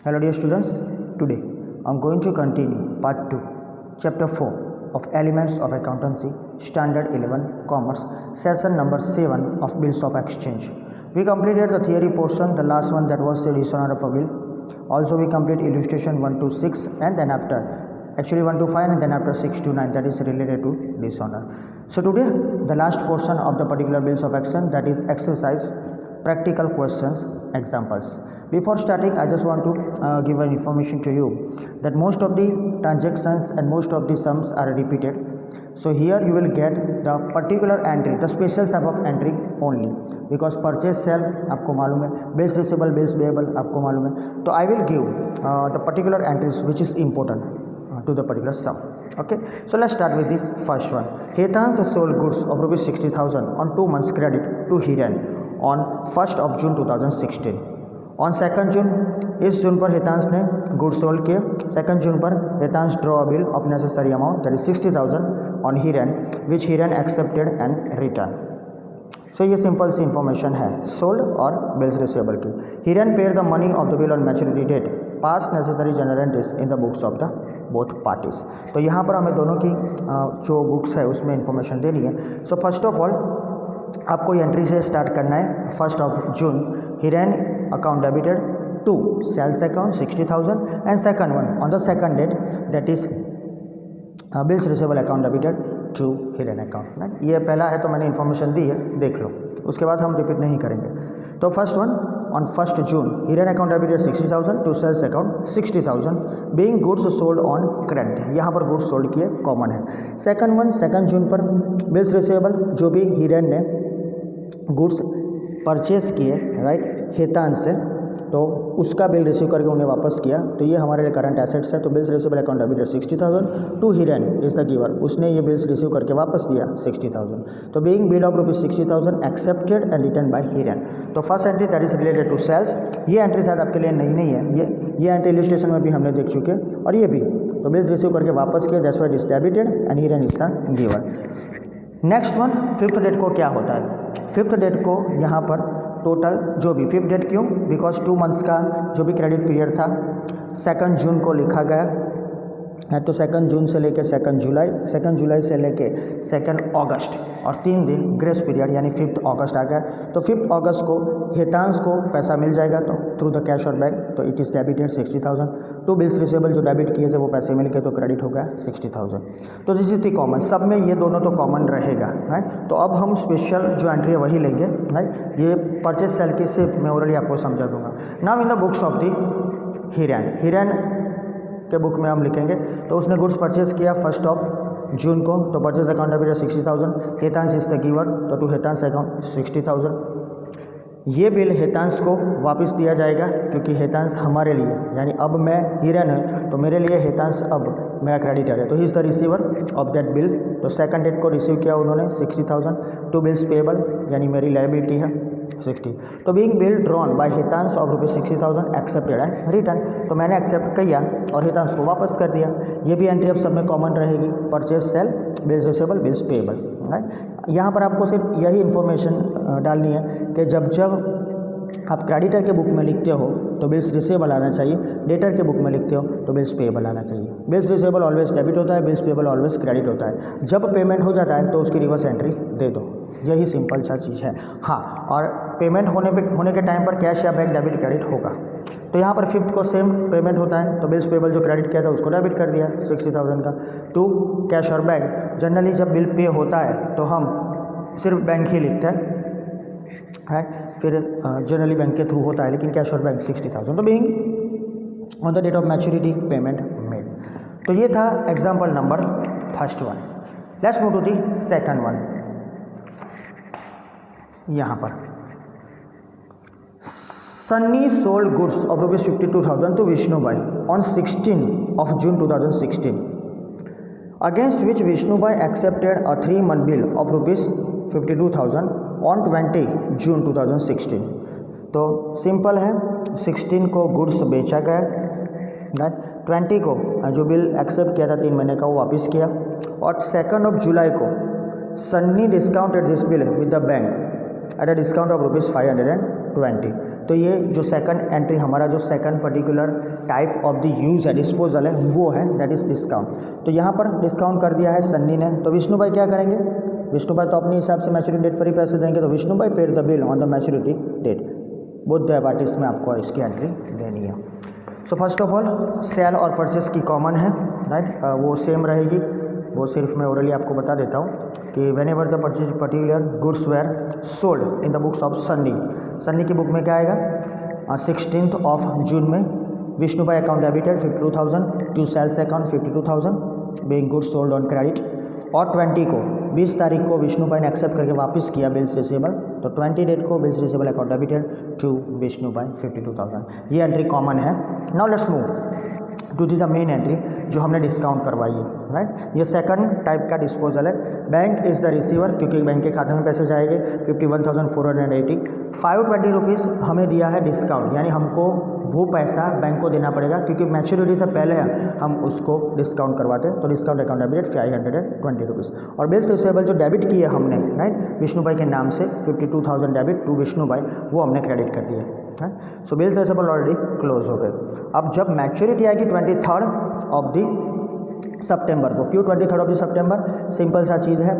Hello dear students, today I am going to continue part 2, chapter 4 of Elements of Accountancy, Standard 11, Commerce, session number 7 of Bills of Exchange. We completed the theory portion, the last one that was the dishonor of a bill. Also we complete illustration 1 to 6 and then after, actually 1 to 5 and then after 6 to 9, that is related to dishonor. So today the last portion of the particular Bills of Action, that is exercise, practical questions, examples. Before starting, I just want to give an information to you that most of the transactions and most of the sums are repeated. So here you will get the particular entry, the special type of entry only, because purchase sale आपको मालूम है, bills receivable, bills payable आपको मालूम है. तो I will give the particular entries which is important to the particular sum. Okay, so let's start with the first one. Hetan's sold goods of rupees 60,000 on 2 months credit to Hiren on 1st of June 2016. On 2 जून, इस जून पर हेतांश ने goods sold किए. 2 June पर Hetansh draw bill of necessary amount that is 60,000 on Hiren which Hiren accepted and return. So ये simple सी information है sold और bills receivable की. Hiren paid the money of the bill on maturity date, pass necessary general entries in the books of the both parties. तो यहाँ पर हमें दोनों की जो बुक्स है उसमें इंफॉर्मेशन देनी है. सो फर्स्ट ऑफ ऑल आपको एंट्री से स्टार्ट करना है. 1st of June Hiren account debited to sales account 60,000 and second one on the second date that is bills receivable account debited to Hiren account. right? ये पहला है तो मैंने information दी है, देख लो, उसके बाद हम रिपीट नहीं करेंगे. तो first one on 1st June Hiren account debited 60,000 to sales account 60,000 being goods sold on credit. यहाँ पर goods sold किए कॉमन है. सेकंड वन 2 जून पर बिल्स रिसीवेबल जो भी हीरेन ने गुड्स परचेस किए राइट हेतान से, तो उसका बिल रिसीव करके उन्हें वापस किया. तो ये हमारे लिए करंट एसेट्स है. तो bills receivable account debited 60,000 to Hiren is the giver, उसने ये बिल्स रिसीव करके वापस दिया 60,000. तो being bill of rupees 60,000 accepted and return by Hiren. तो first entry that is related to sales. ये एंट्री शायद आपके लिए नई नहीं है, ये एंट्री इलस्ट्रेशन में भी हमने देख चुके हैं और ये भी. तो बिल्स रिसीव करके वापस किया, that's why it is debited and Hiren is the giver. Next one 5th date को क्या होता है. 5th डेट को यहाँ पर टोटल जो भी 5th डेट क्यों, बिकॉज 2 मंथ्स का जो भी क्रेडिट पीरियड था 2 जून को लिखा गया है. तो 2 जून से लेके 2 जुलाई, 2 जुलाई से लेके 2 अगस्त और 3 दिन ग्रेस पीरियड यानी 5th अगस्त आ गया. तो 5th अगस्त को हेतांश को पैसा मिल जाएगा तो थ्रू द कैश और बैंक, तो it is debited 60,000. To bills receivable जो डेबिट किए थे वो पैसे मिल के तो क्रेडिट हो गया 60,000. तो दिस इज द कॉमन, सब में ये दोनों तो कॉमन रहेगा. राइट, तो अब हम स्पेशल जो एंट्री है वही लेंगे. राइट, ये परचेज सेल के से मैं ऑलरेडी आपको समझा दूंगा. Now in the books of the Hiren के बुक में हम लिखेंगे. तो उसने गुड्स परचेज किया 1st of June को, तो purchase account debited 60,000. Hetansh is the giver, तो टू हेतांश अकाउंट 60,000. ये बिल हेतांश को वापस दिया जाएगा क्योंकि हेतांश हमारे लिए, यानी अब मैं हीरेन है तो मेरे लिए हेतांश अब मेरा क्रेडिटर है. तो he is the receiver of that bill. तो 2nd डेट को रिसीव किया उन्होंने 60,000. टू बिल्स पेएबल यानी मेरी लायबिलिटी है 60. तो being bill drawn by Hetansh of rupees 60,000 accepted and return. तो मैंने एक्सेप्ट किया और हेतांश को वापस कर दिया. ये भी एंट्री अब सब में कॉमन रहेगी, purchase sale, bills receivable, bills payable. Right, यहाँ पर आपको सिर्फ यही इन्फॉर्मेशन डालनी है कि जब आप क्रेडिटर के बुक में लिखते हो तो बिल्स रिसीवेबल आना चाहिए, डेटर के बुक में लिखते हो तो बिल्स पेएबल आना चाहिए. बिल्स रिसीवेबल ऑलवेज डेबिट होता है, बिल्स पेएबल ऑलवेज क्रेडिट होता है. जब पेमेंट हो जाता है तो उसकी रिवर्स एंट्री दे दो, यही सिंपल सा चीज़ है. हाँ, और पेमेंट होने के टाइम पर कैश या बैंक डेबिट क्रेडिट होगा. तो यहाँ पर 5th को सेम पेमेंट होता है. तो बिल्स पेएबल जो क्रेडिट किया था उसको डेबिट कर दिया 60,000 का टू कैश और बैंक. जनरली जब बिल पे होता है तो हम सिर्फ बैंक ही लिखते हैं. राइट, फिर जनरली बैंक के थ्रू होता है, लेकिन कैश और बैंक 60,000. तो being on the date of maturity payment made. तो ये था example number first one. Let's move to the second one. यहाँ पर Sunny sold goods of rupees 52,000 to Vishnu bhai on 16 of June 2016, against which Vishnu bhai accepted a 3-month bill of rupees 52,000 on 20 June 2016. तो simple है, 16 को goods बेचा गया, 20 को जो बिल एक्सेप्ट किया था 3 महीने का वो वापस किया, और 2 of July को Sunny discounted this bill with the bank at a discount of rupees 20। तो ये जो सेकंड एंट्री हमारा जो second particular type of the use है डिस्पोजल है वो है दैट इज़ डिस्काउंट। तो यहाँ पर डिस्काउंट कर दिया है सन्नी ने, तो विष्णु भाई क्या करेंगे? विष्णु भाई तो अपने हिसाब से मैच्योरिटी डेट पर ही पैसे देंगे, तो Vishnu bhai paid the bill on the maturity date. Both the parties में आपको इसकी एंट्री देनी है। So first of all sale और परचेस की कॉमन है, राइट, वो सेम रहेगी। वो सिर्फ मैं ओरली आपको बता देता हूँ कि whenever the purchase particular goods were sold in the books of Sunny, Sunny की बुक में क्या आएगा 16 जून में Vishnu bhai account debited 52,000 to sales account 52,000 being goods sold on credit, और 20 तारीख को विष्णु भाई ने एक्सेप्ट करके वापस किया बिल्स रिसीवेबल, तो 20 डेट को bills receivable account debited to Vishnu bhai 52,000। ये एंट्री कॉमन है। Now let's move to the main entry जो हमने डिस्काउंट करवाई है, राइट। ये सेकंड टाइप का डिस्पोजल है। बैंक इज़ द रिसीवर, क्योंकि बैंक के खाते में पैसे जाएंगे 51,480, 520 रुपीज़ हमें दिया है डिस्काउंट, यानी हमको वो पैसा बैंक को देना पड़ेगा क्योंकि मैच्योरिटी से पहले हम उसको डिस्काउंट करवाते हैं। तो डिस्काउंट अकाउंट डेबिटेड 520 रुपीज़, और बिल्स रिसीवेबल जो डेबिट किए हमने, राइट, विष्णु भाई के नाम से 52,000 डेबिट टू विष्णु भाई, वो हमने क्रेडिट कर दिए, है। सो बिल्स रिसीवेबल ऑलरेडी क्लोज हो गए। अब जब मैच्योरिटी आएगी 23 ऑफ द सितंबर को, क्यों 23 ऑफ द सितंबर? सिंपल सा चीज़ है,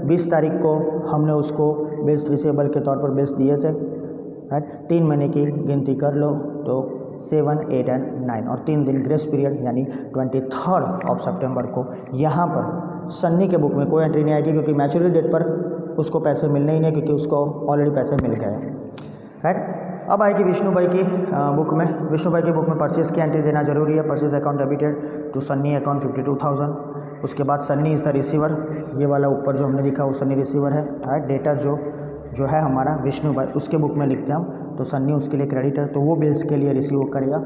20 तारीख को हमने उसको बिल्स रिसीवेबल के तौर पर बिल्स दिए थे, राइट। 3 महीने की गिनती कर लो तो 7, 8 एंड 9, और 3 दिन ग्रेस पीरियड, यानी 23 सितंबर को यहाँ पर सन्नी के बुक में कोई एंट्री नहीं आएगी क्योंकि मैच्योरिटी डेट पर उसको पैसे मिलने ही नहीं, क्योंकि उसको ऑलरेडी पैसे मिल गए, राइट। अब आएगी विष्णु भाई की बुक में। विष्णु भाई की बुक में परचेस की एंट्री देना जरूरी है। Purchase account debited to Sunny account 52,000। उसके बाद सन्नी इज़ द रिसीवर, ये वाला ऊपर जो हमने लिखा वो सन्नी रिसीवर है, राइट। डेटर जो है हमारा विष्णु भाई, उसके बुक में लिखते हैं हम, तो सन्नी उसके लिए क्रेडिटर, तो वो बिल्स के लिए रिसीव करेगा।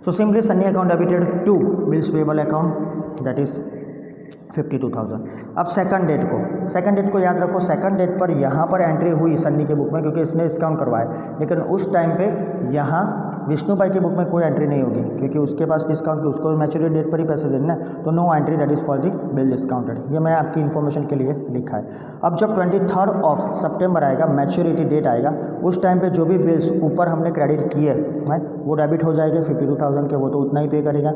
So simply Sunny account debited to bills payable account that is 52,000। अब सेकंड डेट को याद रखो। सेकंड डेट पर यहाँ पर एंट्री हुई सन्नी के बुक में क्योंकि इसने डिस्काउंट करवाया, लेकिन उस टाइम पे यहाँ विष्णु भाई की बुक में कोई एंट्री नहीं होगी क्योंकि उसके पास डिस्काउंट की, उसको मैच्योरिटी डेट पर ही पैसे देना है, तो no entry that is for the bill discounted. ये मैंने आपकी इन्फॉर्मेशन के लिए लिखा है। अब जब 23 सितंबर आएगा, मैच्योरिटी डेट आएगा, उस टाइम पे जो भी बिल्स ऊपर हमने क्रेडिट किए, राइट, वो डेबिट हो जाएंगे 52,000 के, वो तो उतना ही पे करेगा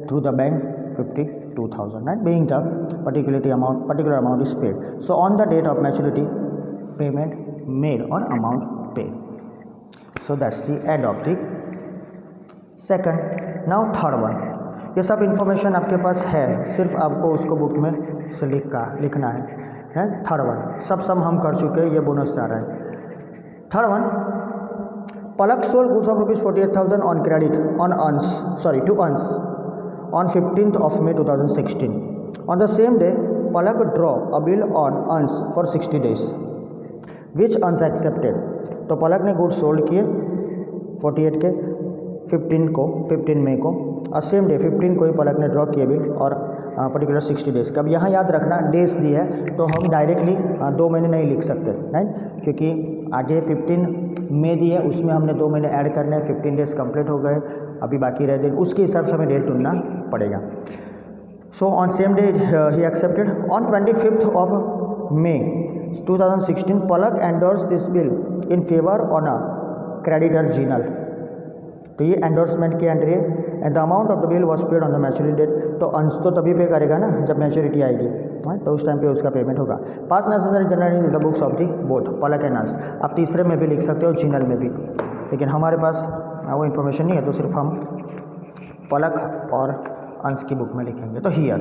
through the bank 52,000, right, being the particular amount is paid. So on the date of maturity, payment made or amount paid. So that's the end of the second. Now third one. ये सब information आपके पास है, सिर्फ आपको उसको book में से लिखना है। थर्ड वन सब सम हम कर चुके हैं, ये बोनस आ रहा है। Third one, Palak sold goods of ₹48,000 on credit to अर्न्स on 15th of May 2016. On the same day, Palak draw a bill on earns for 60 days, which earns accepted. तो पलक ने गुड्स सोल्ड किए 48 के 15 मई को, और सेम डे 15 को ही पलक ने draw किए बिल और पर्टिकुलर 60 डेज़ का। अब यहाँ याद रखना डेज दी है तो हम डायरेक्टली 2 महीने नहीं लिख सकते, राइट, क्योंकि आगे 15 मई दी है, उसमें हमने 2 महीने ऐड करने हैं, 15 डेज़ कंप्लीट हो गए, अभी बाकी रह दिन, उसके हिसाब से हमें डेट ढूंढना पड़ेगा। सो ऑन सेम डे ही accepted. On 25th of May 2016 Palak endorse this bill in favour on a creditor Jinal. तो ये एंडोर्समेंट की एंट्री है। And the amount of the bill was paid on the maturity date. तो अंश तो तभी पे करेगा ना जब मैच्योरिटी आएगी, तो उस टाइम पे उसका पेमेंट होगा। पास necessary general in the books of the both Palak and अंश। आप तीसरे में भी लिख सकते हो, जीनल में भी, लेकिन हमारे पास वो इन्फॉर्मेशन नहीं है, तो सिर्फ हम पलक और अंश की बुक में लिखेंगे। तो हियर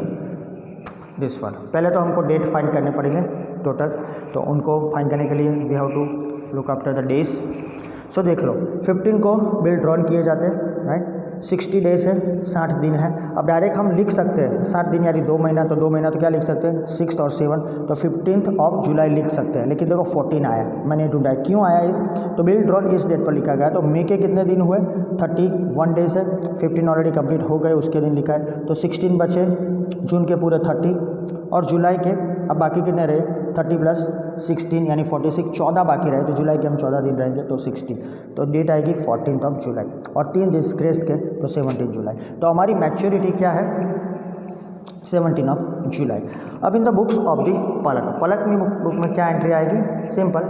दिस वन, पहले तो हमको डेट फाइंड करने पड़ेंगे टोटल, तो उनको फाइंड करने के लिए we have to look after the days. So देख लो 15 को बिल ड्रॉन किए जाते हैं, राइट, 60 डेज है, 60 दिन है। अब डायरेक्ट हम लिख सकते हैं 60 दिन यानी 2 महीना, तो 2 महीना तो क्या लिख सकते हैं 6 और 7, तो 15th of जुलाई लिख सकते हैं। लेकिन देखो 14 आया, मैंने ढूंढा है क्यों आया ये, तो बिल ड्रॉन इस डेट पर लिखा गया। तो मई के कितने दिन हुए 31 डेज है, 15 ऑलरेडी कंप्लीट हो गए, उसके दिन लिखा है, तो 16 बचे, जून के पूरे 30 और जुलाई के अब बाकी कितने रहे 30 + 16 यानी 46, 14 बाकी रहे, तो जुलाई के हम 14 दिन रहेंगे तो 60, तो डेट आएगी 14th of जुलाई, और 3 दिन ग्रेस के तो 17 जुलाई। तो हमारी मैच्योरिटी क्या है 17 ऑफ जुलाई। अब in the books of the Palak में बुक में क्या एंट्री आएगी? Simple,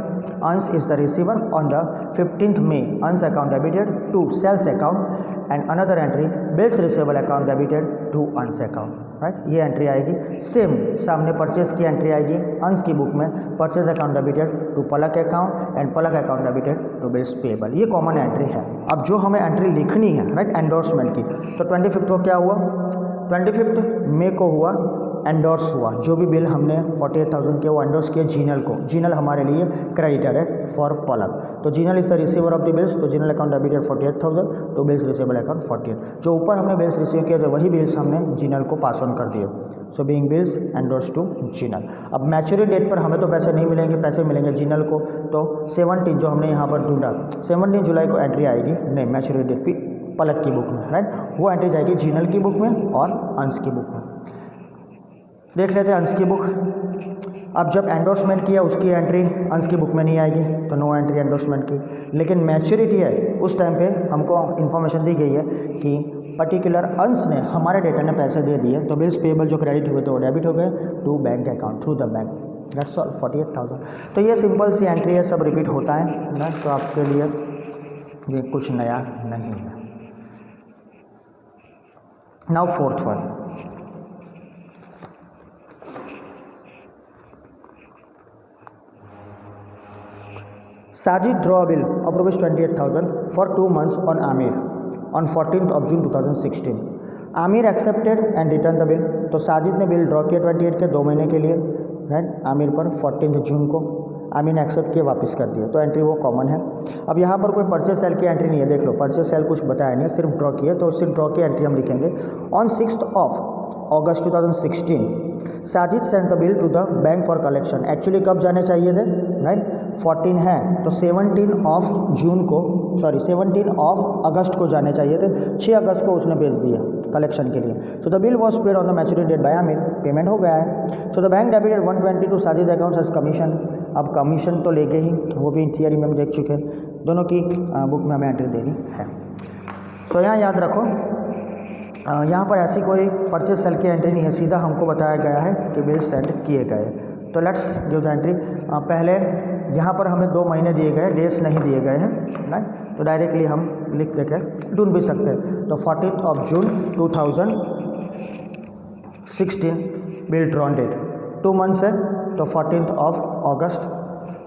Ansh is the receiver on the 15th May, Ansh account debited to sales account and another entry bills receivable account debited to Ansh account, right. ये एंट्री आएगी। Same सामने purchase की entry आएगी अंश की बुक में, purchase account debited to Palak account and Palak account debited to bills payable. ये common entry है। अब जो हमें एंट्री लिखनी है, राइट, एंडोर्समेंट की, तो 25 को क्या हुआ? 25 मई को हुआ एंडोर्स हुआ, जो भी बिल हमने 48,000 के वो एंडोर्स किए जीनल को। जीनल हमारे लिए क्रेडिटर है फॉर पलक, तो Jinal is the receiver of the bills, तो जीनल अकाउंट डेबिटेड 48,000 तो बिल्स रिसीवेबल अकाउंट 48। जो ऊपर हमने बिल्स रिसीव किए थे वही बिल्स हमने जीनल को पास ऑन कर दिए, so being bills endorse to Jinal. अब मैच्योरिटी डेट पर हमें तो पैसे नहीं मिलेंगे, पैसे मिलेंगे जीनल को, तो 17 जो हमने यहाँ पर ढूंढा 17 जुलाई को एंट्री आएगी नहीं मैच्योरिटी डेट पर पलक की बुक में, राइट। वो एंट्री जाएगी जीनल की बुक में और अंश की बुक में। देख लेते हैं अंश की बुक। अब जब एंडोर्समेंट किया उसकी एंट्री अंश की बुक में नहीं आएगी, तो नो एंट्री एंडोर्समेंट की। लेकिन मैच्योरिटी है उस टाइम पे हमको इन्फॉर्मेशन दी गई है कि पर्टिकुलर अंश ने, हमारे डेटर ने पैसे दे दिए, तो बिल्स पेएबल जो क्रेडिट हुए थे वो डेबिट हो गए to bank account through the bank, that's all 48,000। तो ये सिंपल सी एंट्री है, सब रिपीट होता है ना, तो आपके लिए ये कुछ नया नहीं है। Now fourth one, Sajid draw a bill of rupees 28,000 for 2 months on Amir on 14th of June 2016. Amir accepted and returned the bill. तो साजिद ने बिल ड्रॉ किया 28 के 2 महीने के लिए, राइट, आमिर पर 14 जून को। आमिर ने एक्सेप्ट किया, वापस कर दिया, तो एंट्री वो कॉमन है। अब यहाँ पर कोई परचेस सेल की एंट्री नहीं है, देख लो परचेस सेल कुछ बताया नहीं, सिर्फ ड्रॉ किया, तो सिर्फ ड्रॉ की एंट्री हम लिखेंगे। On 6th of August 2016 Sajid send the bill to the bank for collection. Actually कब जाने चाहिए थे, राइट, 14 है, तो 17 ऑफ जून को, सॉरी 17 ऑफ अगस्त को जाने चाहिए थे, 6 अगस्त को उसने भेज दिया कलेक्शन के लिए। So the bill was paid on the maturity date by Aamir, payment हो गया है। So the bank debited 120 to Sajid account as commission. अब कमीशन तो लेके ही, वो भी थियरी में हम देख चुके हैं, दोनों की बुक में हमें एंट्री देनी है। सो यहाँ याद रखो, यहाँ पर ऐसी कोई परचेस सेल की एंट्री नहीं है, सीधा हमको बताया गया है कि बिल सेंड किए गए। तो लेट्स गिव द एंट्री। पहले यहाँ पर हमें 2 महीने दिए गए, डेट्स नहीं दिए गए हैं, राइट, तो डायरेक्टली हम लिख देके ढूंढ भी सकते हैं। तो 14th of June 2016 bill drawn date, 2 months है, तो 14th of August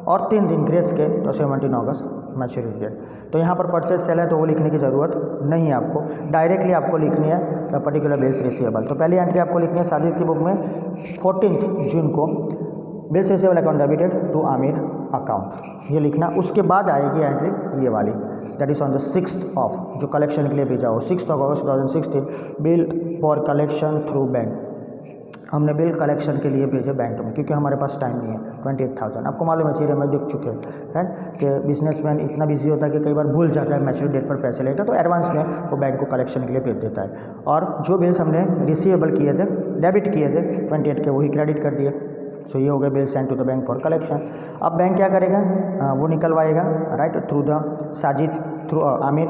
और 3 दिन ग्रेस के, तो 17 अगस्त मैच्योरिटी डेट। तो यहाँ पर परचेस सेल है तो वो लिखने की ज़रूरत नहीं है आपको, डायरेक्टली आपको लिखनी है द पर्टिकुलर बिल्स रिसीवेबल। तो पहली एंट्री आपको लिखनी है साजिद की बुक में 14 जून को bills receivable account debited to Aamir account, ये लिखना। उसके बाद आएगी एंट्री ये वाली, that is on the 6th of, जो कलेक्शन के लिए भेजा हो, 6th of August 2016 bill for collection through bank. हमने बिल कलेक्शन के लिए भेजे बैंक में, क्योंकि हमारे पास टाइम नहीं है। 28,000 आपको मालूम है, चीज़ें मैं देख चुके हैं, राइट, कि बिजनेसमैन इतना बिजी होता है कि कई बार भूल जाता है मैच्योरिटी डेट पर पैसे लेता है, तो एडवांस में वो बैंक को कलेक्शन के लिए भेज देता है। और जो बिल्स हमने रिसीवेबल किए थे, डेबिट किए थे 28 के, वही क्रेडिट कर दिए। सो ये हो गया bill send to the bank for collection. अब बैंक क्या करेगा, वो निकलवाएगा, right, through the Sajid, through Aamir.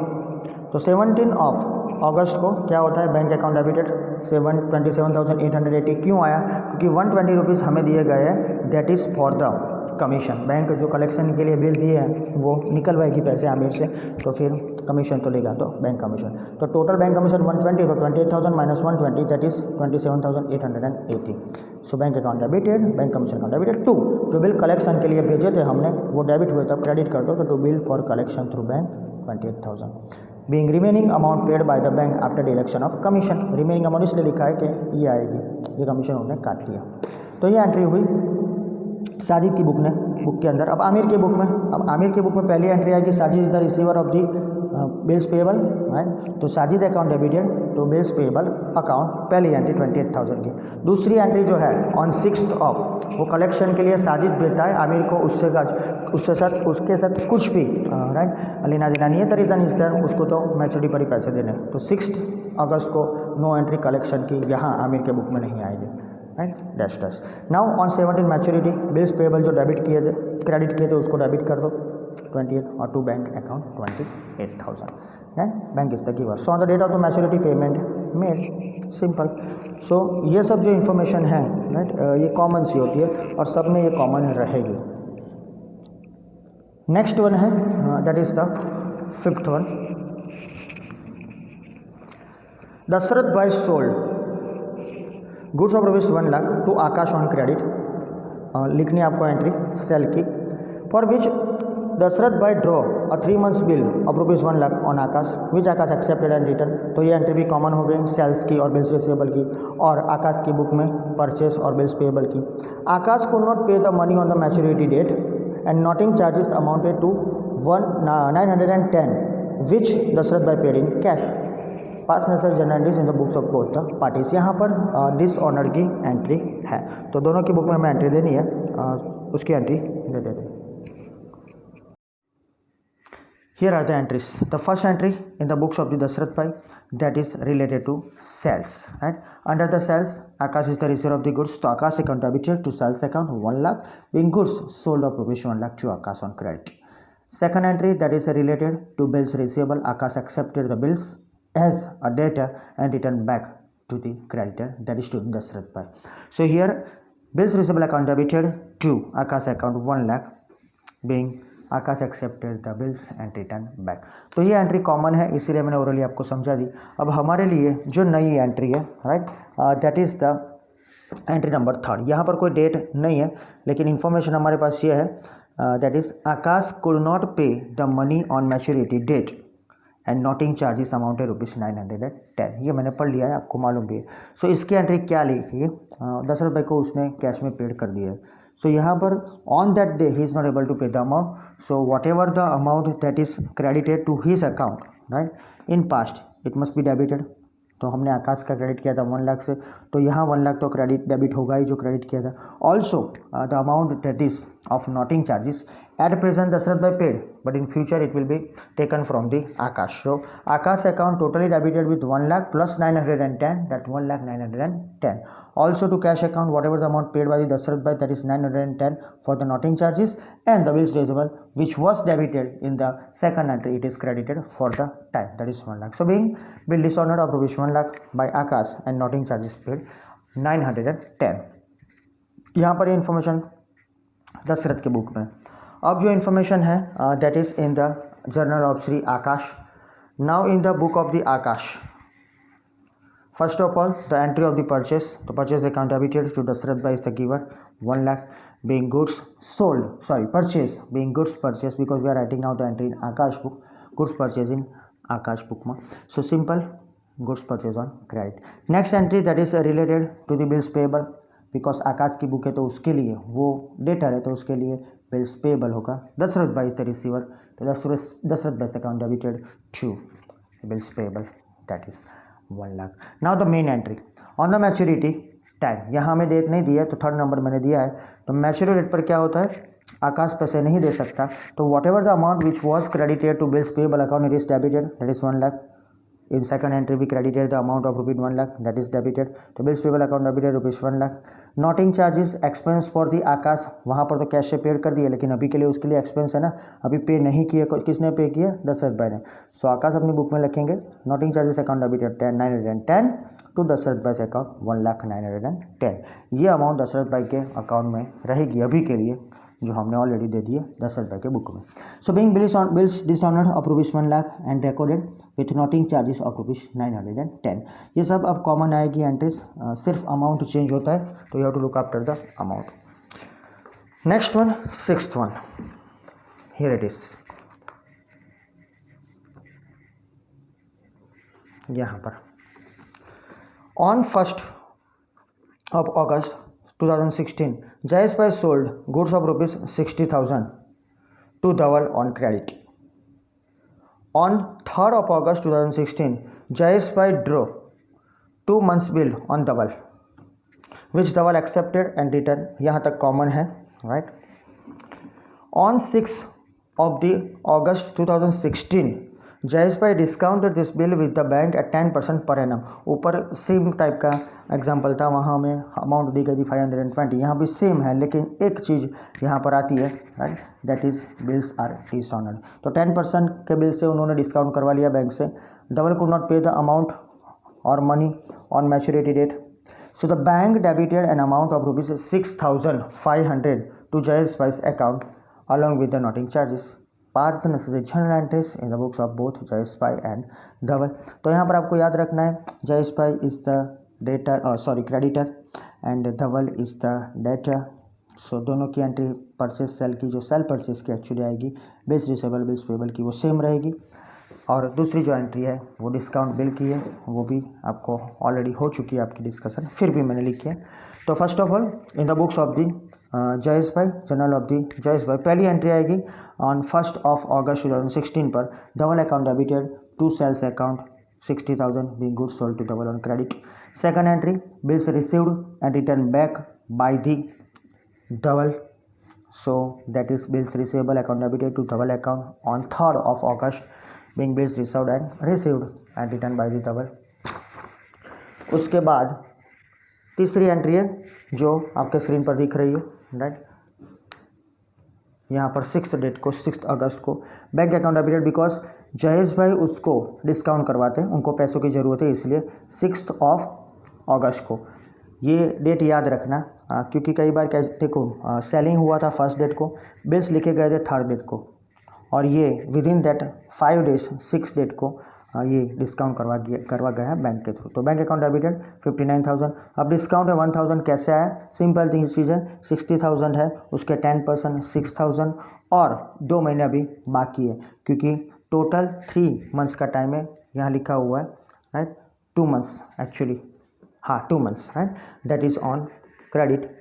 तो 17 ऑफ अगस्त को क्या होता है, बैंक अकाउंट डेबिटेड 27,880। क्यों आया, क्योंकि 120 रुपीज़ हमें दिए गए हैं, that is for the commission. Bank जो कलेक्शन के लिए बिल दिए हैं वो निकलवाएगी पैसे आमिर से, तो फिर कमीशन तो लेगा, तो बैंक कमीशन। तो टोटल बैंक कमीशन 120, तो 28,000 minus 120 that is 27,880। So bank account debited, bank commission account debited to, जो बिल कलेक्शन के लिए भेजे थे हमने वो डेबिट हुए, तब क्रेडिट कर दो, तो to bill for collection through bank 28,000 being remaining amount paid by the bank after deduction of commission. Remaining amount इसलिए लिखा है कि ये आएगी, ये कमीशन उन्होंने काट लिया। तो ये एंट्री हुई साजिद की बुक के अंदर। अब आमिर की बुक में, अब आमिर की बुक में पहली एंट्री आएगी Sajid is the receiver of the bills payable, right, तो साजिद अकाउंट डेबिटेड तो बिल्स पेएबल अकाउंट, पहली एंट्री 28,000 की। दूसरी एंट्री जो है ऑन 6th ऑफ, वो कलेक्शन के लिए साजिद देता है आमिर को, उसके साथ कुछ भी, राइट, लेना देना नहीं है, द रीज़न इज देयर, उसको तो मैच्योरिटी पर ही पैसे देने। तो 6 अगस्त को नो एंट्री कलेक्शन की यहाँ आमिर के बुक में नहीं आएगी, right, dash. Now on 17 maturity bills payable जो डेबिट किए थे, क्रेडिट किए थे, उसको डेबिट कर दो, 28 or to bank account 28,000. Then bank is the giver. So on the date of the maturity payment made, simple. So ये सब जो इन्फॉर्मेशन है राइट ये कॉमन सी होती है और सब में ये कॉमन रहेगी. नेक्स्ट वन है that is the fifth one. Dashrath bhai sold goods of rupees 1 lakh to Akash on credit. लिखनी आपको एंट्री सेल की. For which Dashrath bhai draw a 3 months bill of rupees 1 lakh on Akash which Akash accepted and return. तो ये एंट्री भी common हो गई sales की और बिल्स रिसीवेबल की और आकाश की बुक में परचेस और बिल्स पेएबल की. Akash could not pay the money on the maturity date and noting charges amounted to 910 which Dashrath bhai paid in cash. Pass necessary general entries in the books of both the parties. यहाँ पर dishonour की entry है तो दोनों की book में हमें entry देनी है. उसकी एंट्री दे देते हैं. Here are the entries. The first entry in the books of the Dashrath Bhai, that is related to sales. Right? Under the sales, Akash is the receiver of the goods. So Akash account debited to sales account 1 lakh, being goods sold of rupees 1 lakh to Akash on credit. Second entry that is related to bills receivable. Akash accepted the bills as a debtor and returned back to the creditor, that is to Dashrath Bhai. So here bills receivable account debited to Akash account 1 lakh, being Akash accepted the bills and return back. तो ये entry common है इसीलिए मैंने orally आपको समझा दी. अब हमारे लिए जो नई एंट्री है right that is the entry number 3. यहाँ पर कोई डेट नहीं है लेकिन इन्फॉर्मेशन हमारे पास ये है that is Akash could not pay the money on maturity date and noting charges amounted rupees 910. ये मैंने पढ़ लिया है आपको मालूम भी है. सो इसकी एंट्री क्या लिखी है दशरथ भाई को उसने कैश में पेड कर दिया है. सो यहाँ पर on that day he is not able to pay the amount. So whatever the amount that is credited to his account right in past it must be debited. तो हमने आकाश का credit किया था 1 लाख से तो यहाँ 1 लाख तो क्रेडिट डेबिट होगा ही जो क्रेडिट किया था. Also the amount that is of noting charges at present Dashrath bhai paid but in future it will be taken from the Akash. So Akash account totally debited with 1 lakh plus 910 that 1 lakh 910. Also to cash account whatever the amount paid by the Dashrath Bhai that is 910 for the noting charges and the bills receivable which was debited in the second entry it is credited for the time that is 1 lakh. So being bill dishonored of rupees 1 lakh by Akash and noting charges paid 910. यहाँ पर ये information Dasharath के book में. अब जो information है that is in the journal of Shri Akash. Now in the book of the Akash first of all the entry of the purchase. तो purchase account debited to Dashrath bhai is the giver 1 lakh being goods sold purchase being goods purchase because we are writing now the entry in Akash book goods purchase in Akash book ma. So simple goods purchase on credit. Next entry that is related to the bills payable because Akash की book है तो उसके लिए वो debtor है तो उसके लिए बिल्स पेएबल होगा. Dasharath bhai is the receiver तो Dashrath bhai account debited to bills payable that is 1 lakh. Now the main entry on the maturity time. यहाँ हमें डेट नहीं दिया है तो 3rd नंबर मैंने दिया है. तो मैच्योरिटी डेट पर क्या होता है आकाश पैसे नहीं दे सकता तो whatever the amount which was credited to bills payable account it is debited that is 1 lakh. In second entry we credited the amount of rupees 1 lakh that is debited. तो bills payable account debited rupees 1 lakh. Noting charges expense for the आकाश वहाँ पर तो cash से paid कर दिया लेकिन अभी के लिए उसके लिए एक्सपेंस है ना अभी पे नहीं किया. किसने पे किया दशरथ भाई ने. सो आकाश अपनी बुक में लिखेंगे noting charges account debited 910 to Dashrath bhai account 1 lakh 910. ये अमाउंट दशरथ भाई के अकाउंट में रहेगी अभी के लिए जो हमने ऑलरेडी दे दिए दशरथ भाई के बुक में. सो being bills dishonoured of rupees 1 lakh and recorded with noting charges of rupees 910. ये सब अब कॉमन आएगी एंट्रीज. सिर्फ अमाउंट चेंज होता है तो you have to look after the amount. Next one 6th one here it is. यहाँ पर on 1st of August 2016 Jayesh Bhai sold goods of rupees 60,000 to Dhaval on credit. On 3rd of August 2016 Jayesh Bhai drew 2 months bill on Dhaval which Dhaval accepted and returned. यहाँ तक common है right. On 6th of the August 2016 Jayesh bhai discounted this bill with the bank at 10% per annum. ऊपर same type का example था, वहाँ हमें amount दी गई थी 520, यहाँ भी सेम है, लेकिन एक चीज़ यहाँ पर आती है, right, that is bills are dishonoured. तो 10% के बिल से उन्होंने डिस्काउंट करवा लिया बैंक से। Dhaval could not pay the amount और money on maturity date, so the bank debited an amount of ₹6,500 to Jayesh Bhai's account along with the noting charges. Path the necessary journal entries in the books of both Jayesh Bhai and Dhaval. तो यहाँ पर आपको याद रखना है, Jayesh Bhai is the creditor and Dhaval is the debtor. सो दोनों की entry purchase cell की, जो सेल परचेस की एक्चुअली आएगी, बिल्स रिसीवेबल बिल्स पेबल की वो सेम रहेगी, और दूसरी जो एंट्री है वो डिस्काउंट बिल की है, वो भी आपको ऑलरेडी हो चुकी है आपकी डिस्कशन, फिर भी मैंने लिखी है। तो first of all in the books of the Jayesh भाई, जर्नल ऑफ दी जयेश भाई, पहली एंट्री आएगी ऑन 1 August 2016 पर, Dhaval account debited to sales account 60,000 being goods sold to Dhaval on credit. Second entry, bills received and returned back by the Dhaval. So that is bills receivable account debited to Dhaval account on 3rd of August being bills received and returned by the Dhaval. उसके बाद तीसरी entry है जो आपके screen पर दिख रही है, राइट, यहाँ पर 6 अगस्त को bank account debited, because Jayesh भाई उसको डिस्काउंट करवाते हैं, उनको पैसों की ज़रूरत है, इसलिए 6 अगस्त को। ये डेट याद रखना, क्योंकि कई बार क्या देखो, सेलिंग हुआ था 1 डेट को, बिल्स लिखे गए थे 3rd डेट को, और ये within that 5 days 6 date को ये डिस्काउंट करवा गया है बैंक के थ्रू। तो बैंक अकाउंट डेबिटेड 59,000। अब डिस्काउंट है 1,000, कैसे आया? सिंपल चीज़ है, 60,000 है, उसके 10% 6,000, और 2 महीने अभी बाकी है, क्योंकि टोटल 3 मंथ्स का टाइम है, यहाँ लिखा हुआ है, राइट, 2 मंथ्स एक्चुअली, हाँ 2 months, right, that is on credit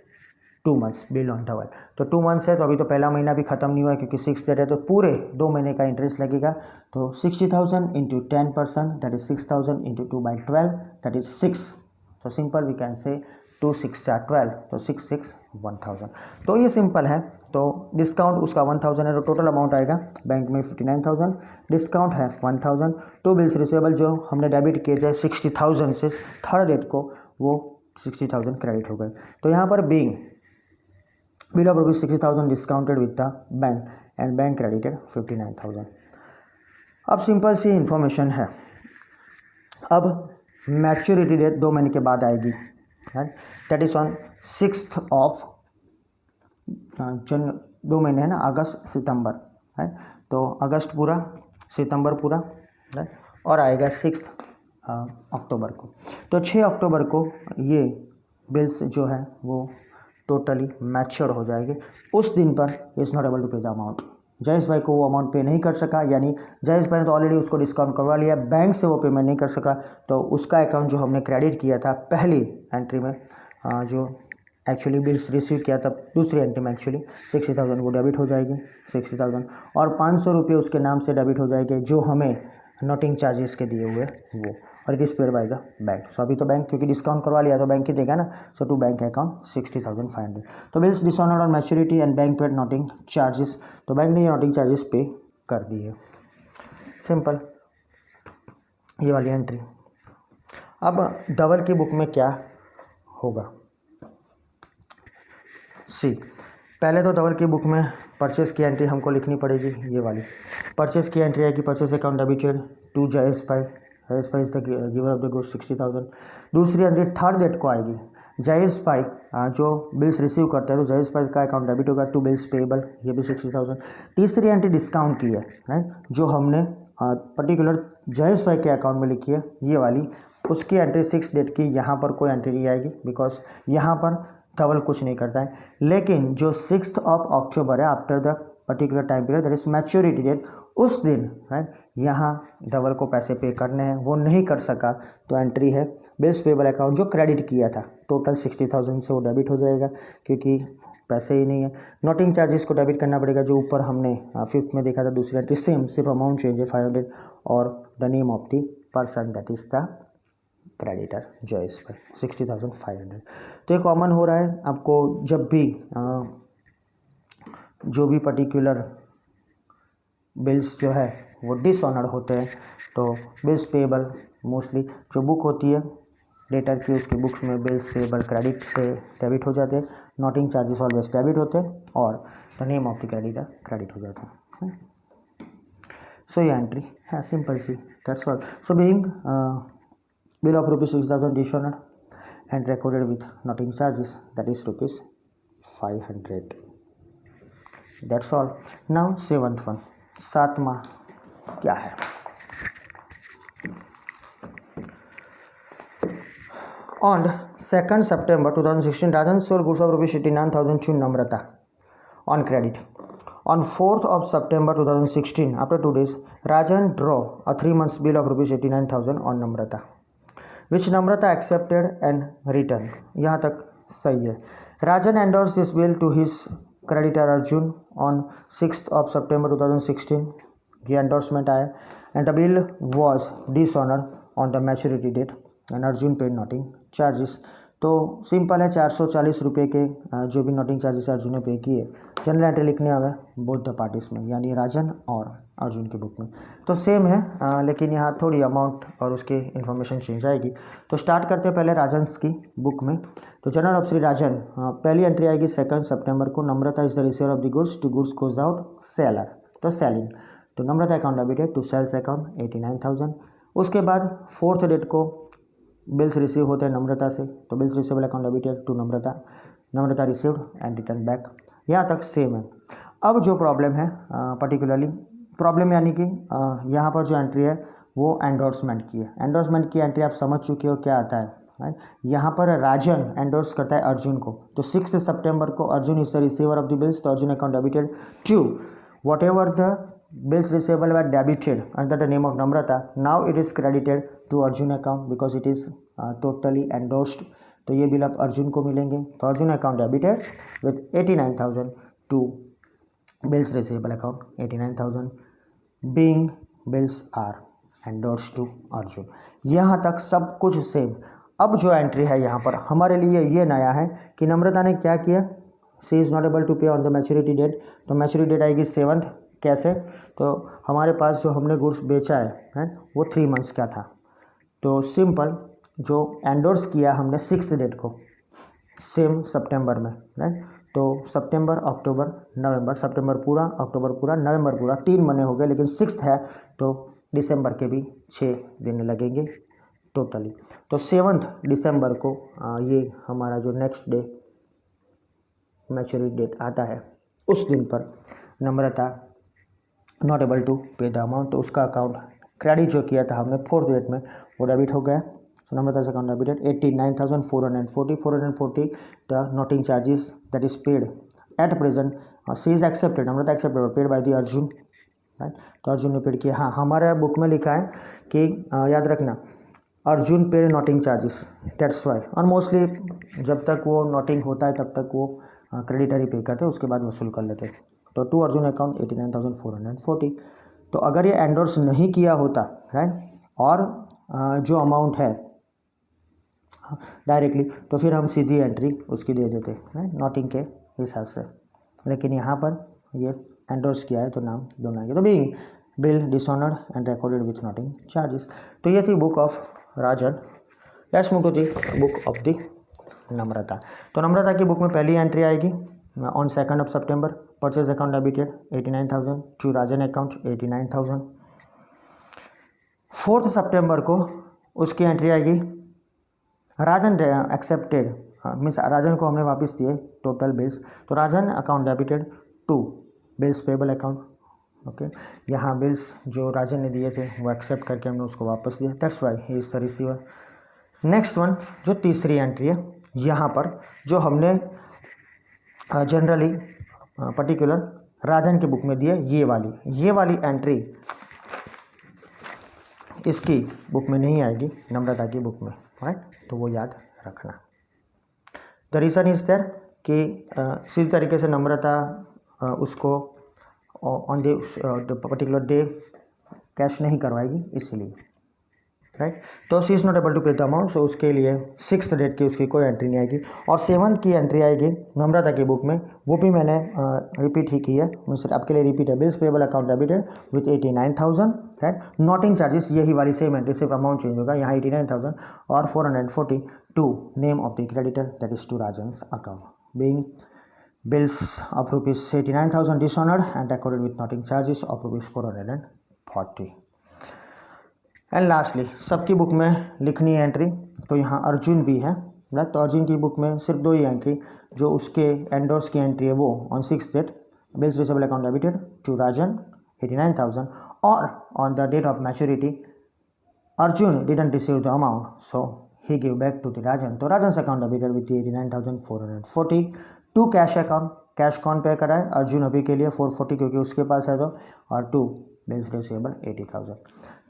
2 months bill on Dhaval. तो 2 मंथ्स है, तो अभी तो पहला महीना भी ख़त्म नहीं हुआ है, क्योंकि 6 डेट है, तो पूरे 2 महीने का इंटरेस्ट लगेगा। तो 60,000 into 10%, that is 6,000 into 2/12, that is 6। तो सिंपल वी कैन से 2 6 12, तो 6 6 1,000। तो ये सिंपल है। तो डिस्काउंट उसका 1,000 है, तो टोटल अमाउंट आएगा बैंक में 59,000, डिस्काउंट है 1,000। टू बिल्स रिसीवेबल जो हमने डेबिट किए थे 60,000 से 3rd डेट को, वो 60,000 क्रेडिट हो गए। तो यहाँ पर being bill of ₹60,000 discounted with the bank and bank credited 59,000। अब सिंपल सी इंफॉर्मेशन है। अब मैच्योरिटी डेट 2 महीने के बाद आएगी, दैट इज ऑन 6 जन 2 महीने है ना, अगस्त सितंबर, है, तो अगस्त पूरा, सितंबर पूरा, राइट, और आएगा 6 अक्टूबर को। तो 6 अक्टूबर को ये बिल्स जो है वो टोटली मैच्योर हो जाएगी। उस दिन पर is not able to pay the amount, Jayesh भाई को वो अमाउंट पे नहीं कर सका, यानी जयेश भाई ने तो ऑलरेडी उसको डिस्काउंट करवा लिया, बैंक से वो पेमेंट नहीं कर सका, तो उसका अकाउंट जो हमने क्रेडिट किया था पहली एंट्री में, जो एक्चुअली बिल्स रिसीव किया था दूसरी एंट्री में, एक्चुअली 60,000 वो डेबिट हो जाएगी 60,000, और 500 रुपये उसके नाम से डेबिट हो जाएंगे जो हमें नोटिंग चार्जेस के दिए हुए वो, और it is paid by the bank. So अभी तो बैंक क्योंकि डिस्काउंट करवा लिया तो बैंक ही देगा ना, सो टू बैंक अकाउंट 60,500। तो bills dishonoured on maturity and bank paid noting charges, तो बैंक ने ये नोटिंग चार्जेस पे कर दिए। सिंपल ये वाली एंट्री। अब धवल की बुक में क्या होगा, सी पहले तो धवल की बुक में परचेस की एंट्री हमको लिखनी पड़ेगी, ये वाली परचेस की एंट्री आएगी, purchase account debited to Jayesh bhai, Jayesh bhai is the giver of the goods 60,000। दूसरी एंट्री 3rd डेट को आएगी, जयेश भाई जो बिल्स रिसीव करते हैं तो जयेश भाई का अकाउंट डेबिट होगा टू बिल्स पेएबल, ये भी 60,000। तीसरी एंट्री डिस्काउंट की है, राइट, जो हमने पर्टिकुलर जयेश भाई के अकाउंट में लिखी है ये वाली, उसकी एंट्री 6 डेट की, यहाँ पर कोई एंट्री नहीं आएगी बिकॉज यहाँ पर धवल कुछ नहीं करता है। लेकिन जो 6 अक्टूबर है, after the particular time period that is maturity date, उस दिन, राइट, यहाँ धवल को पैसे पे करने हैं, वो नहीं कर सका, तो एंट्री है बिल्स पेएबल अकाउंट जो क्रेडिट किया था, टोटल 60,000 से वो डेबिट हो जाएगा क्योंकि पैसे ही नहीं है। नोटिंग चार्जेस को डेबिट करना पड़ेगा, जो ऊपर हमने 5th में देखा था, दूसरी एंट्री सेम, सिर्फ अमाउंट चेंज है 500, और the name of the person that is the creditor Jayesh भाई 60,500। तो ये कॉमन हो रहा है आपको, जब भी जो भी पर्टिकुलर बिल्स जो है वो डिसऑनर्ड होते हैं। तो बिल्स पेबल मोस्टली जो बुक होती है डेटर की, उसकी बुक्स में बिल्स पेबल क्रेडिट से डेबिट हो जाते हैं, नोटिंग चार्जेस ऑलवेज डेबिट होते हैं, और the name of the creditor credit हो जाता है। सो ये एंट्री है सिंपल सी, that's all. So being bill of rupees 6,000 dishonoured and recorded with noting charges, that is rupees 500. That's all. Now seventh one, सातवां क्या है? On 2nd September 2016, Rajan sold goods of rupees 89,000 to Namrata on credit. On 4th of September 2016, after 2 days, Rajan drew a 3 months bill of rupees 89,000 on Namrata, which Namrata accepted and returned. यहाँ तक सही है। Rajan endorsed this bill to his creditor Arjun on 6th of September 2016. ये endorsement आया and the bill was dishonored on the maturity date and Arjun paid noting charges. तो simple है, 440 रुपये के जो भी नोटिंग चार्जेस अर्जुन ने पे किए, जनरल एंट्री लिखने हमें बोथ द पार्टीज में, यानी राजन और अर्जुन की बुक में। तो सेम है, लेकिन यहाँ थोड़ी अमाउंट और उसकी इन्फॉर्मेशन चेंज आएगी। तो स्टार्ट करते हैं पहले राजन्स की बुक में। तो जनरल ऑफ श्री राजन, पहली एंट्री आएगी 2 सितंबर को, Namrata is the receiver of the goods to goods goes out seller, तो सेलिंग। तो Namrata account debited to sales account 89,000। उसके बाद 4th डेट को बिल्स रिसीव होते हैं नम्रता से, तो bills receivable account debited to Namrata, Namrata received and return back. यहाँ तक सेम है। अब जो प्रॉब्लम है पर्टिकुलरली प्रॉब्लम, यानी कि यहाँ पर जो एंट्री है वो एंडोर्समेंट की है। एंडोर्समेंट की एंट्री आप समझ चुके हो क्या आता है, राइट। यहाँ पर राजन एंडोर्स करता है अर्जुन को, तो 6 सितंबर को Arjun is the receiver of the bills, तो Arjun account debited to whatever the bills receivable were debited under the name of Namrata, now it is credited to Arjun account because it is totally endorsed. तो ये bill अब अर्जुन को मिलेंगे, तो Arjun account debited with 89,000 to bills receivable account 89,000 being bills are endorsed to Arjun. यहाँ तक सब कुछ सेम। अब जो एंट्री है यहाँ पर हमारे लिए ये नया है कि नम्रता ने क्या किया, सी इज़ नॉट एबल टू पे ऑन द मैच्योरिटी डेट, तो मैच्योरिटी डेट आएगी 7th। कैसे? तो हमारे पास जो हमने गुड्स बेचा है वो 3 मंथ्स का था, तो सिंपल जो एंडोर्स किया हमने 6th डेट को, सेम सितंबर में, राइट। तो सितंबर, अक्टूबर, नवंबर, सितंबर पूरा, अक्टूबर पूरा, नवंबर पूरा, 3 महीने हो गए, लेकिन 6th है तो दिसंबर के भी 6 दिन लगेंगे टोटली। तो 7th दिसंबर को ये हमारा जो नेक्स्ट डे मैच्योरिटी डेट आता है, उस दिन पर नम्रता not able to pay the amount, तो उसका अकाउंट क्रेडिट जो किया था हमने 4th डेट में वो डेबिट हो गया। So Namrata's account debited 89,440 the noting charges that is paid at present, she is accepted, Namrata accepted, paid by the Arjun, right. तो अर्जुन ने पेड किया। हाँ, हमारे बुक में लिखा है कि याद रखना Arjun paid noting charges, that's why. और मोस्टली जब तक वो नोटिंग होता है तब तक वो क्रेडिटर ही पे करते हैं, उसके बाद वसूल कर लेते हैं। तो टू अर्जुन अकाउंट 89,440। तो अगर ये एंडोर्स नहीं किया होता, राइट, और जो अमाउंट है डायरेक्टली, तो फिर हम सीधी एंट्री उसकी दे देते, राइट, नोटिंग के हिसाब से। लेकिन यहाँ पर ये एंडोर्स किया है तो नाम दोनों आएंगे। तो being bill dishonoured and recorded with noting charges. तो ये थी book of Rajan. Let's move to the book of the Namrata. तो नम्रता की बुक में पहली एंट्री आएगी on 2nd of September, purchase account debited 89,000 to Rajan account 89,000। 4th सितंबर को उसकी एंट्री आएगी राजन एक्सेप्टेड, मीन्स राजन को हमने वापस दिए टोटल बिल्स, तो Rajan account debited to bills payable account, okay. यहाँ बिल्स जो राजन ने दिए थे वो एक्सेप्ट करके हमने उसको वापस दिया, that's why he is the receiver. Next one जो तीसरी एंट्री है, यहाँ पर जो हमने जनरली पर्टिकुलर राजन की बुक में दिए, ये वाली एंट्री इसकी बुक में नहीं आएगी, नम्रता की बुक में, राइट। तो वो याद रखना। द रीज़न इज देयर कि सीधी तरीके से नम्रता उसको on the particular day cash नहीं करवाएगी, इसीलिए। राइट। तो she is not able to pay the amount, so उसके लिए 6th डेट की उसकी कोई एंट्री नहीं आएगी। और 7th की एंट्री आएगी नम्रता की बुक में, वो भी मैंने रिपीट ही की है, मुझसे आपके लिए रिपीट है। Bills payable account debited with 89,000, right. Noting charges यही वाली सेम एंट्री, सिर्फ अमाउंट चेंज होगा, यहाँ 89,000 और 442 name of the creditor that is to Rajan's account, being bills of rupees 89,000 dishonored and recorded with noting charges of rupees 440। And lastly सबकी book में लिखनी है एंट्री, तो यहाँ अर्जुन भी है ना, तो अर्जुन की बुक में सिर्फ 2 ही एंट्री, जो उसके एंडोर्स की एंट्री है वो on 6th date, bills receivable account debited to Rajan 89,000, और on the date of maturity Arjun didn't receive the amount, so he give back to the Rajan, तो Rajan's account debited with 89,440। 2 cash account, cash कौन pay करा है, अर्जुन अभी के लिए 440 क्योंकि उसके पास है, तो और 2 बिल्स रिसीवेबल 80,000।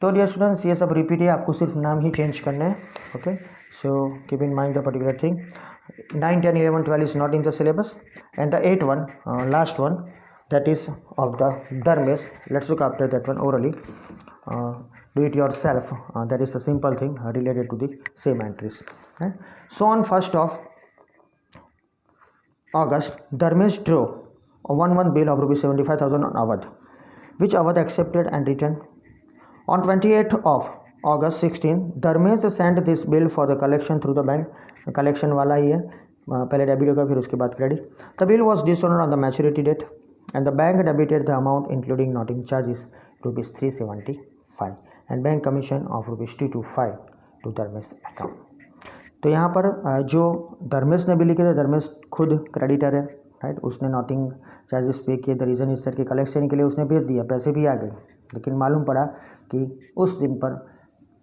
तो डियर स्टूडेंट्स ये सब रिपीट है, आपको सिर्फ नाम ही चेंज करने हैं। Okay, so keep in mind the particular thing. 9, 10, 11, 12 is not in the syllabus, and the 8th one, last one, that is of the Dharmesh. Let's look after that one orally. Do it yourself. That is a simple thing related to the same entries. Right? So on 1st of August, Dharmesh drew a 1-1 bill of rupees 75,000 on Awadh, which Awadh accepted and returned. On 28th of August 16, Dharmesh sent this bill for the collection through the bank. Collection वाला ही है, पहले debit होगा फिर उसके बाद credit. The bill was dishonored on the maturity date and the bank debited the amount including noting charges rupees 375 and bank commission of rupees 225 to Dharmesh account। तो यहाँ पर जो धर्मेश ने भी लिखे थे, धर्मेश खुद क्रेडिटर है, राइट, उसने नोटिंग चार्जेस पे किए, द रीज़न इस सर के कलेक्शन के लिए उसने भेज दिया, पैसे भी आ गए, लेकिन मालूम पड़ा कि उस दिन पर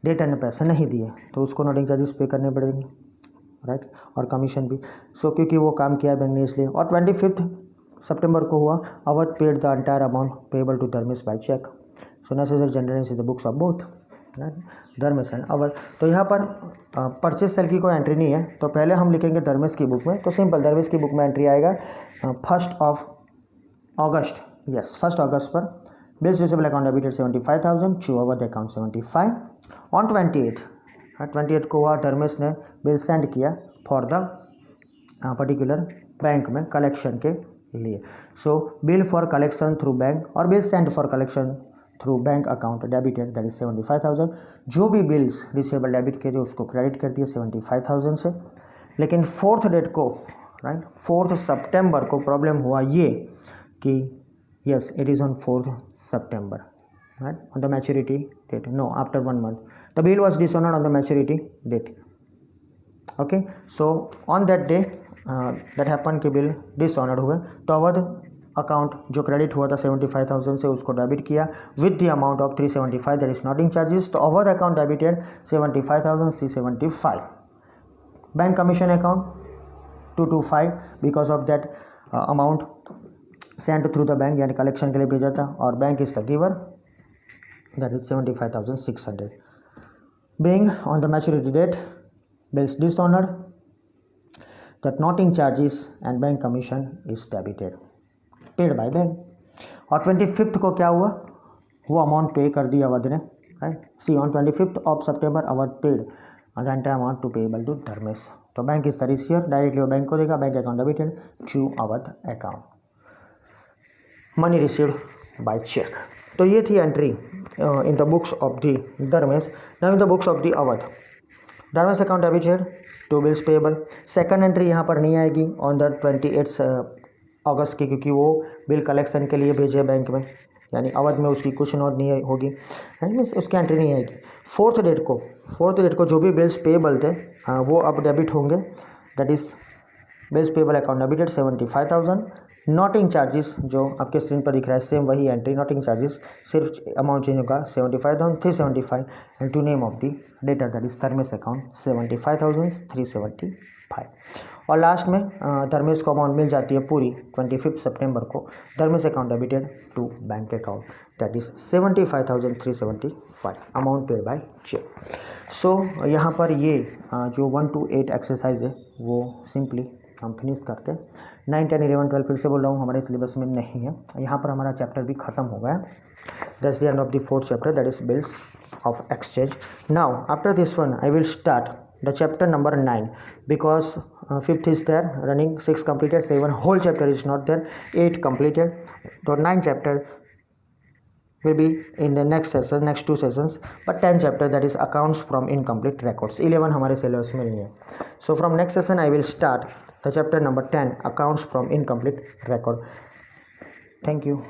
डेटर ने पैसे नहीं दिए, तो उसको नोटिंग चार्जेस पे करने पड़ेंगे, राइट, और कमीशन भी। सो क्योंकि वो काम किया बैंक ने इसलिए। और 25 सितंबर को हुआ, Awadh paid the entire amount payable to Dharmesh by cheque, so necessary journals in the books of both Dharmesh and Awadh. तो यहाँ पर परचेज सेल की कोई एंट्री नहीं है, तो पहले हम लिखेंगे धर्मेश की बुक में, तो सिंपल धर्मेश की बुक में एंट्री आएगा 1st of August, yes 1st अगस्त पर bills receivable account debited 75,000 to Awadh account 75। On 28 को हुआ, धर्मेश ने बिल सेंड किया फॉर द पर्टिकुलर बैंक में कलेक्शन के लिए, so bill for collection through bank और bill send for collection through bank account debited that is 75,000। जो भी बिल्स रिसीवेबल डेबिट किए थे उसको क्रेडिट कर दिए 75,000 से। लेकिन 4th डेट को, राइट, 4th सितंबर को प्रॉब्लम हुआ ये कि yes it is on 4th सितंबर, right, on the maturity date, no after 1 month the bill was dishonoured on the maturity date. Okay, so on that day that happen कि bill dishonoured हुए, तो Awadh account जो credit हुआ था 75,000 से उसको debit किया with the amount of 375 that is noting charges, तो Awadh account debited 75,375। Bank commission account 225 because of that amount send through the bank, यानी कलेक्शन के लिए भेजा था, और bank is the giver that is 75,600। Being on the maturity date bills dishonoured that noting charges and bank commission is debited paid by bank। और 25 को क्या हुआ, वो अमाउंट पे कर दिया अवध ने, right. See on 25 of September Awadh paid the entire amount to payable to Dharmesh, तो bank is the receiver, directly वो बैंक को देगा, bank account debited to Awadh account, money received by cheque. तो ये थी entry in the books of the Dharmesh. Now in the books of the Awadh, Dharmesh account debited to bills payable. Second entry यहाँ पर नहीं आएगी ऑन द 28 अगस्त की, क्योंकि वो बिल कलेक्शन के लिए भेजे बैंक में, यानी अवध में उसकी कुछ नोट नहीं होगी, उसकी एंट्री नहीं आएगी। 4th डेट को जो भी बिल्स पेबल थे वो अब डेबिट होंगे, that is bills payable account debited 75,000। Noting charges जो आपके स्क्रीन पर दिख रहा है सेम वही एंट्री, नोटिंग चार्जेस सिर्फ अमाउंट चेंज होगा 75,375 and to name of the debtor that is Dharmesh account 75,375। और लास्ट में धर्मेश को अमाउंट मिल जाती है पूरी 25 सितंबर को, Dharmesh account debited to bank account that is 75,375 amount paid by cheque. So यहाँ पर ये जो 1 to 8 एक्सरसाइज है वो सिंपली हम फिनिश करते हैं। 9, 10, 11, 12 फिर से बोल रहा हूँ हमारे सिलेबस में नहीं है, यहाँ पर हमारा चैप्टर भी ख़त्म हो गया, that's the end of the 4th chapter that is bills of exchange. Now after this one I will start the chapter number 9 because fifth is there running, 6 completed, 7 whole chapter is not there, 8 completed. So 9 chapter will be in the next session, next 2 sessions, but 10 chapter that is accounts from incomplete records, 11 हमारे syllabus में नहीं है. So from next session I will start the chapter number 10 accounts from incomplete record. Thank you.